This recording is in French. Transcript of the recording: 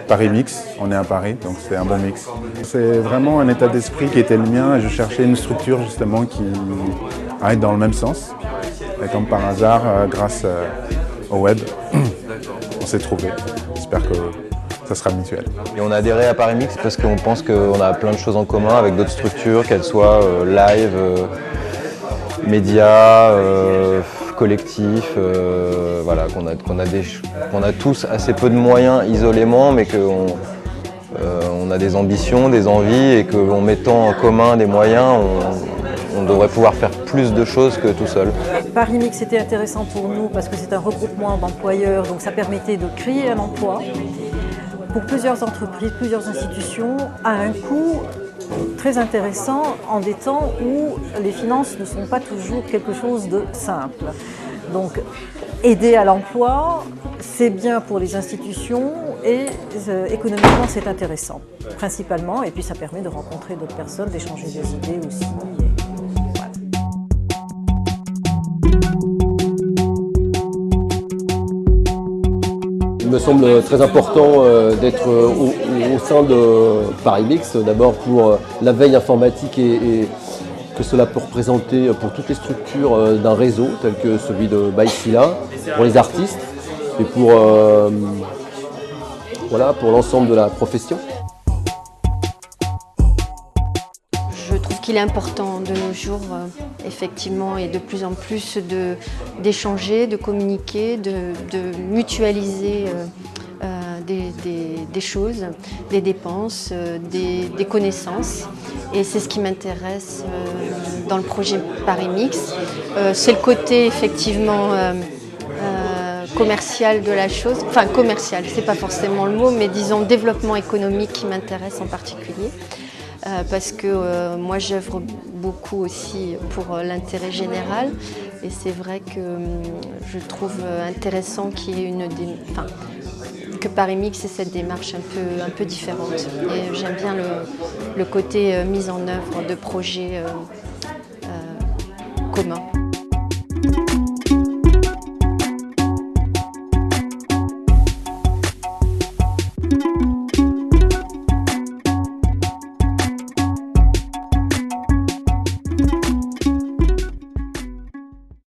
Paris Mix, on est à Paris, donc c'est un bon mix. C'est vraiment un état d'esprit qui était le mien et je cherchais une structure justement qui aille dans le même sens. Et comme par hasard, grâce au web, on s'est trouvé. J'espère que ça sera mutuel. Et on a adhéré à Paris Mix parce qu'on pense qu'on a plein de choses en commun avec d'autres structures, qu'elles soient live, médias, collectifs, voilà, qu'on a tous assez peu de moyens isolément, mais qu'on a des ambitions, des envies et qu'en mettant en commun des moyens, on devrait pouvoir faire plus de choses que tout seul. Paris Mix était intéressant pour nous parce que c'est un regroupement d'employeurs, donc ça permettait de créer un emploi pour plusieurs entreprises, plusieurs institutions, à un coût très intéressant en des temps où les finances ne sont pas toujours quelque chose de simple. Donc aider à l'emploi, c'est bien pour les institutions et économiquement c'est intéressant, principalement, et puis ça permet de rencontrer d'autres personnes, d'échanger des idées aussi. Il me semble très important d'être au sein de Paris Mix, d'abord pour la veille informatique et que cela peut représenter pour toutes les structures d'un réseau tel que celui de Baïsila, pour les artistes et pour l'ensemble de la profession. Je trouve qu'il est important de nos jours, effectivement, et de plus en plus d'échanger, de communiquer, de mutualiser des choses, des dépenses, des connaissances. Et c'est ce qui m'intéresse dans le projet Paris Mix. C'est le côté, effectivement, commercial de la chose. Enfin, commercial, c'est pas forcément le mot, mais disons développement économique qui m'intéresse en particulier. Parce que moi j'œuvre beaucoup aussi pour l'intérêt général et c'est vrai que je trouve intéressant qu'il y ait que Paris Mix ait cette démarche un peu différente. Et j'aime bien le côté mise en œuvre de projets communs.